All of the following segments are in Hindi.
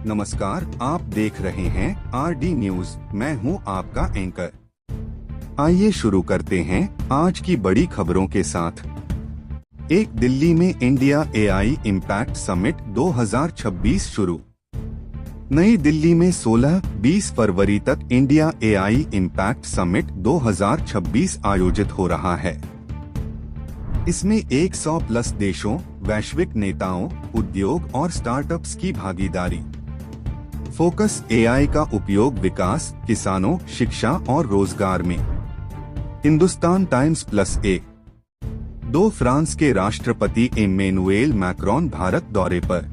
नमस्कार, आप देख रहे हैं आरडी न्यूज। मैं हूं आपका एंकर। आइए शुरू करते हैं आज की बड़ी खबरों के साथ। एक दिल्ली में इंडिया एआई इम्पैक्ट समिट 2026 शुरू। नई दिल्ली में 16-20 फरवरी तक इंडिया एआई इम्पैक्ट समिट 2026 आयोजित हो रहा है। इसमें 100+ देशों, वैश्विक नेताओं, उद्योग और स्टार्टअप्स की भागीदारी। फोकस एआई का उपयोग विकास, किसानों, शिक्षा और रोजगार में। हिंदुस्तान टाइम्स +1। फ्रांस के राष्ट्रपति इमैनुएल मैक्रोन भारत दौरे पर।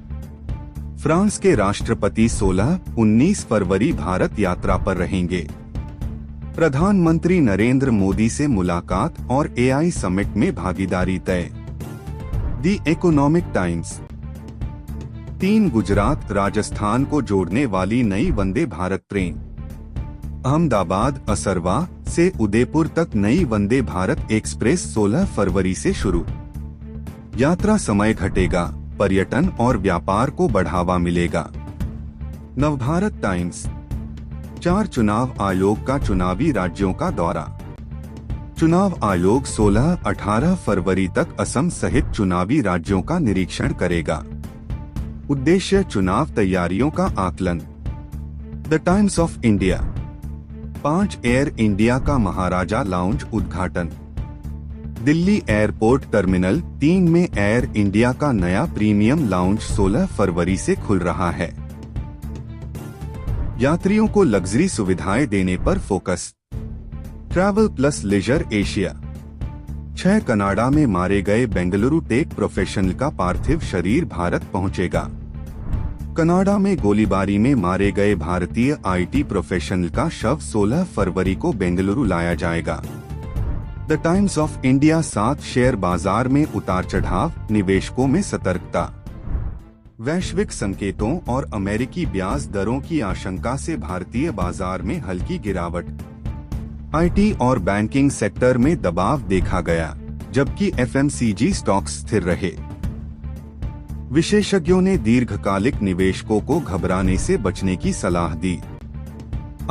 फ्रांस के राष्ट्रपति 16-19 फरवरी भारत यात्रा पर रहेंगे। प्रधानमंत्री नरेंद्र मोदी से मुलाकात और एआई समिट में भागीदारी तय। The economic times. 3 Gujarat Rajasthan को जोड़ने वाली नई वंदे भारत ट्रेन। अहमदाबाद असरवा से उदयपुर तक नई वंदे भारत एक्सप्रेस 16 फरवरी से शुरू। यात्रा समय घटेगा, पर्यटन और व्यापार को बढ़ावा मिलेगा। नवभारत टाइम्स। 4 चुनाव आयोग का चुनावी राज्यों का दौरा। चुनाव आयोग 16-18 फरवरी तक असम सहित चुनावी राज्यों का निरीक्षण करेगा। उद्देश्य चुनाव तैयारियों का आकलन। The times of India. 5 air India का महाराजा लाउंज उद्घाटन। दिल्ली एयरपोर्ट टर्मिनल 3 में एयर इंडिया का नया प्रीमियम लाउंज 16 फरवरी से खुल रहा है। यात्रियों को लग्जरी सुविधाएं देने पर focus. Travel plus leisure Asia. 6 Canada में मारे गए बेंगलुरु टेक प्रोफेशनल का पार्थिव शरीर भारत पहुंचेगा। कनाडा में गोलीबारी में मारे गए भारतीय आईटी प्रोफेशनल का शव 16 फरवरी को बेंगलुरु लाया जाएगा। The times of India. 7 share बाजार में उतार चढ़ाव, निवेशकों में सतर्कता। वैश्विक संकेतों और अमेरिकी ब्याज दरों की आशंका से भारतीय बाजार में हल्की गिरावट। आईटी और बैंकिंग सेक्टर में दबाव देखा गया, जबकि एफएमसीजी स्टॉक्स स्थिर रहे। विशेषज्ञों ने दीर्घकालिक निवेशकों को घबराने से बचने की सलाह दी।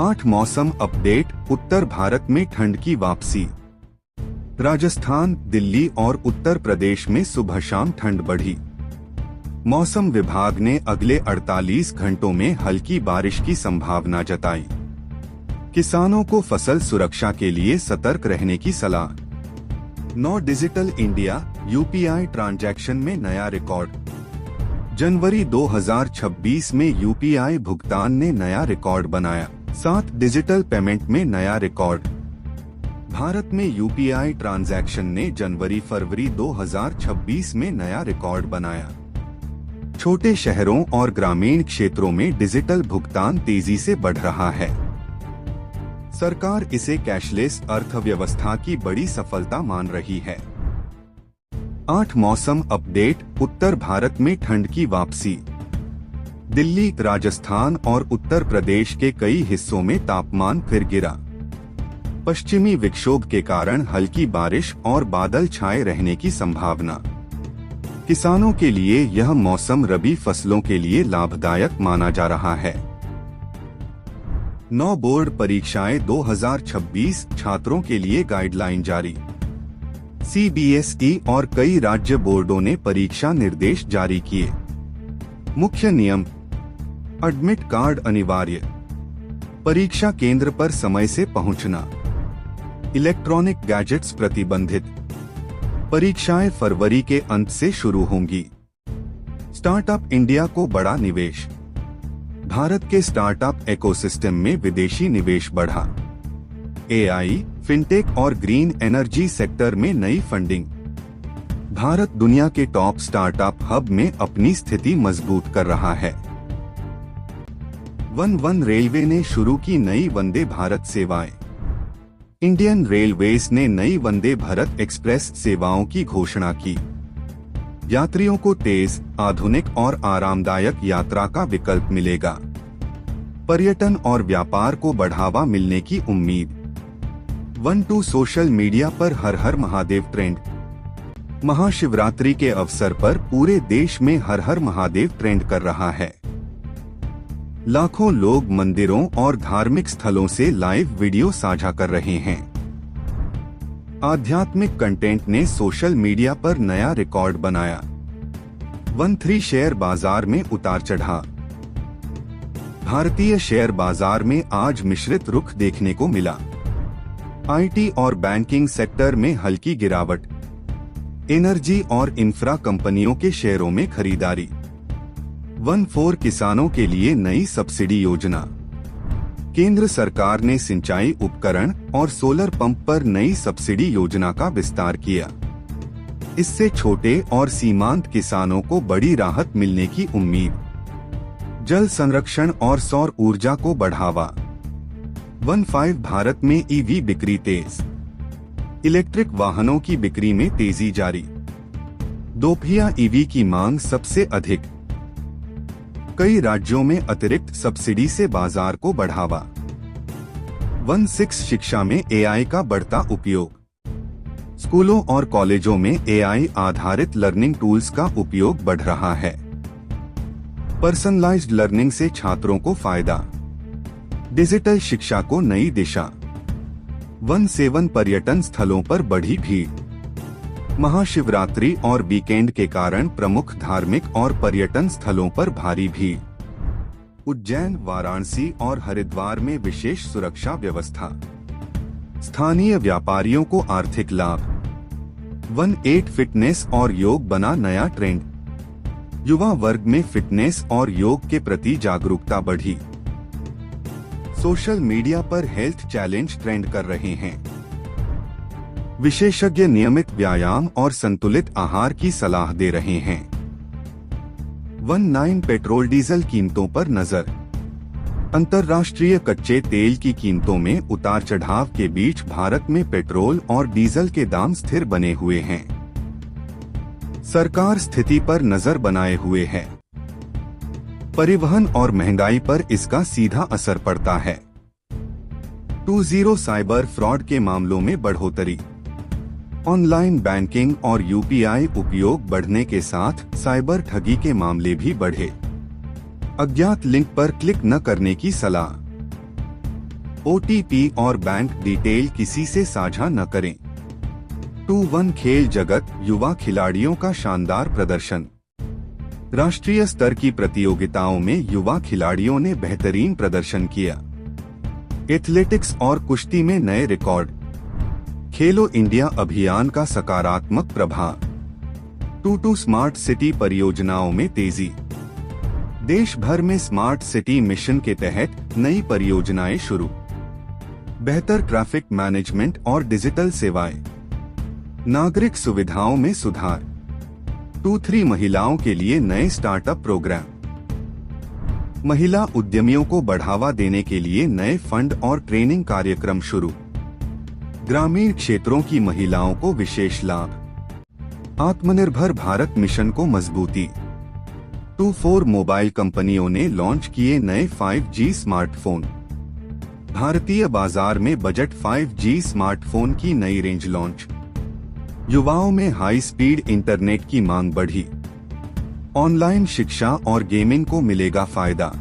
8 मौसम अपडेट। उत्तर भारत में ठंड की वापसी। राजस्थान, दिल्ली और उत्तर प्रदेश में सुबह शाम ठंड बढ़ी। मौसम विभाग ने अगले 48 घंटों में हल्की बारिश की संभावना जताई। किसानों को फसल सुरक्षा के लिए सतर्क रहने की सलाह। 9 डिजिटल इंडिया यूपीआई ट्रांजैक्शन में नया रिकॉर्ड। जनवरी 2026 में यूपीआई भुगतान ने नया रिकॉर्ड बनाया। 7 डिजिटल पेमेंट में नया रिकॉर्ड। भारत में यूपीआई ट्रांजैक्शन ने जनवरी-फरवरी 2026 में नया रिकॉर्ड बनाया। छोटे शहरों और ग्रामीण क्षेत्रों में डिजिटल भुगतान तेजी से बढ़ रहा है। सरकार इसे कैशलेस अर्थव्यवस्था की बड़ी सफलता मान रही है। 8 मौसम अपडेट। उत्तर भारत में ठंड की वापसी। दिल्ली, राजस्थान और उत्तर प्रदेश के कई हिस्सों में तापमान फिर गिरा। पश्चिमी विक्षोभ के कारण हल्की बारिश और बादल छाए रहने की संभावना। किसानों के लिए यह मौसम रबी फसलों के लिए लाभदायक माना जा रहा है। 9 बोर्ड परीक्षाएं 2026 छात्रों के लिए गाइडलाइन जारी। सीबीएसई और कई राज्य बोर्डों ने परीक्षा निर्देश जारी किए। मुख्य नियम। एडमिट कार्ड अनिवार्य। परीक्षा केंद्र पर समय से पहुंचना। इलेक्ट्रॉनिक गैजेट्स प्रतिबंधित। परीक्षाएं फरवरी के अंत से शुरू होंगी। स्टार्टअप इंडिया को बड़ा निवेश। भारत के स्टार्टअप इकोसिस्टम में विदेशी निवेश बढ़ा। एआई, फिनटेक और ग्रीन एनर्जी सेक्टर में नई फंडिंग। भारत दुनिया के टॉप स्टार्टअप हब में अपनी स्थिति मजबूत कर रहा है। वन रेलवे ने शुरू की नई वंदे भारत सेवाएं। इंडियन रेलवेज ने नई वंदे भारत एक्सप्रेस सेवाओं की घोषणा की। यात्रियों को तेज, आधुनिक और आरामदायक यात्रा का विकल्प मिलेगा। पर्यटन और व्यापार को बढ़ावा मिलने की उम्मीद। 1-2 सोशल मीडिया पर हर हर महादेव ट्रेंड। महाशिवरात्रि के अवसर पर पूरे देश में हर हर महादेव ट्रेंड कर रहा है। लाखों लोग मंदिरों और धार्मिक स्थलों से लाइव वीडियो साझा कर रहे हैं। आध्यात्मिक कंटेंट ने सोशल मीडिया पर नया रिकॉर्ड बनाया। 13 शेयर बाजार में उतार चढ़ाव। भारतीय शेयर बाजार में आज मिश्रित रुख देखने को मिला। आईटी और बैंकिंग सेक्टर में हल्की गिरावट। एनर्जी और इंफ्रा कंपनियों के शेयरों में खरीदारी। 14 किसानों के लिए नई सब्सिडी योजना। केंद्र सरकार ने सिंचाई उपकरण और सोलर पंप पर नई सब्सिडी योजना का विस्तार किया। इससे छोटे और सीमांत किसानों को बड़ी राहत मिलने की उम्मीद। जल संरक्षण और सौर ऊर्जा को बढ़ावा। 15 भारत में ईवी बिक्री तेज। इलेक्ट्रिक वाहनों की बिक्री में तेजी जारी। दोपहिया ईवी की मांग सबसे अधिक। कई राज्यों में अतिरिक्त सब्सिडी से बाजार को बढ़ावा। 16 शिक्षा में एआई का बढ़ता उपयोग। स्कूलों और कॉलेजों में एआई आधारित लर्निंग टूल्स का उपयोग बढ़ रहा है। पर्सनलाइज्ड लर्निंग से छात्रों को फायदा। डिजिटल शिक्षा को नई दिशा। 17 पर्यटन स्थलों पर बढ़ी भीड़। महाशिवरात्रि और वीकेंड के कारण प्रमुख धार्मिक और पर्यटन स्थलों पर भारी भीड़। उज्जैन, वाराणसी और हरिद्वार में विशेष सुरक्षा व्यवस्था। स्थानीय व्यापारियों को आर्थिक लाभ। 18 फिटनेस और योग बना नया ट्रेंड। युवा वर्ग में फिटनेस और योग के प्रति जागरूकता बढ़ी। सोशल मीडिया पर हेल्थ चैलेंज ट्रेंड कर रहे हैं। विशेषज्ञ नियमित व्यायाम और संतुलित आहार की सलाह दे रहे हैं। 19 पेट्रोल डीजल कीमतों पर नजर। अंतर्राष्ट्रीय कच्चे तेल की कीमतों में उतार चढ़ाव के बीच भारत में पेट्रोल और डीजल के दाम स्थिर बने हुए हैं। सरकार स्थिति पर नजर बनाए हुए है। परिवहन और महंगाई पर इसका सीधा असर पड़ता है। 20 साइबर फ्रॉड के मामलों में बढ़ोतरी। ऑनलाइन बैंकिंग और यूपीआई उपयोग बढ़ने के साथ साइबर ठगी के मामले भी बढ़े। अज्ञात लिंक पर क्लिक न करने की सलाह। ओटीपी और बैंक डिटेल किसी से साझा न करें। 2-1 खेल जगत, युवा खिलाड़ियों का शानदार प्रदर्शन। राष्ट्रीय स्तर की प्रतियोगिताओं में युवा खिलाड़ियों ने बेहतरीन प्रदर्शन किया। एथलेटिक्स और कुश्ती में नए रिकॉर्ड। खेलो इंडिया अभियान का सकारात्मक प्रभाव। 2 स्मार्ट सिटी परियोजनाओं में तेजी। देश भर में स्मार्ट सिटी मिशन के तहत नई परियोजनाएं शुरू। बेहतर ट्रैफिक मैनेजमेंट और डिजिटल सेवाएं। नागरिक सुविधाओं में सुधार। 2-3 महिलाओं के लिए नए स्टार्टअप प्रोग्राम। महिला उद्यमियों को बढ़ावा देने के लिए नए फंड और ट्रेनिंग कार्यक्रम शुरू। ग्रामीण क्षेत्रों की महिलाओं को विशेष लाभ। आत्मनिर्भर भारत मिशन को मजबूती। 24 मोबाइल कंपनियों ने लॉन्च किए नए 5G स्मार्टफोन। भारतीय बाजार में बजट 5G स्मार्टफोन की नई रेंज लॉन्च। युवाओं में हाई स्पीड इंटरनेट की मांग बढ़ी। ऑनलाइन शिक्षा और गेमिंग को मिलेगा फायदा।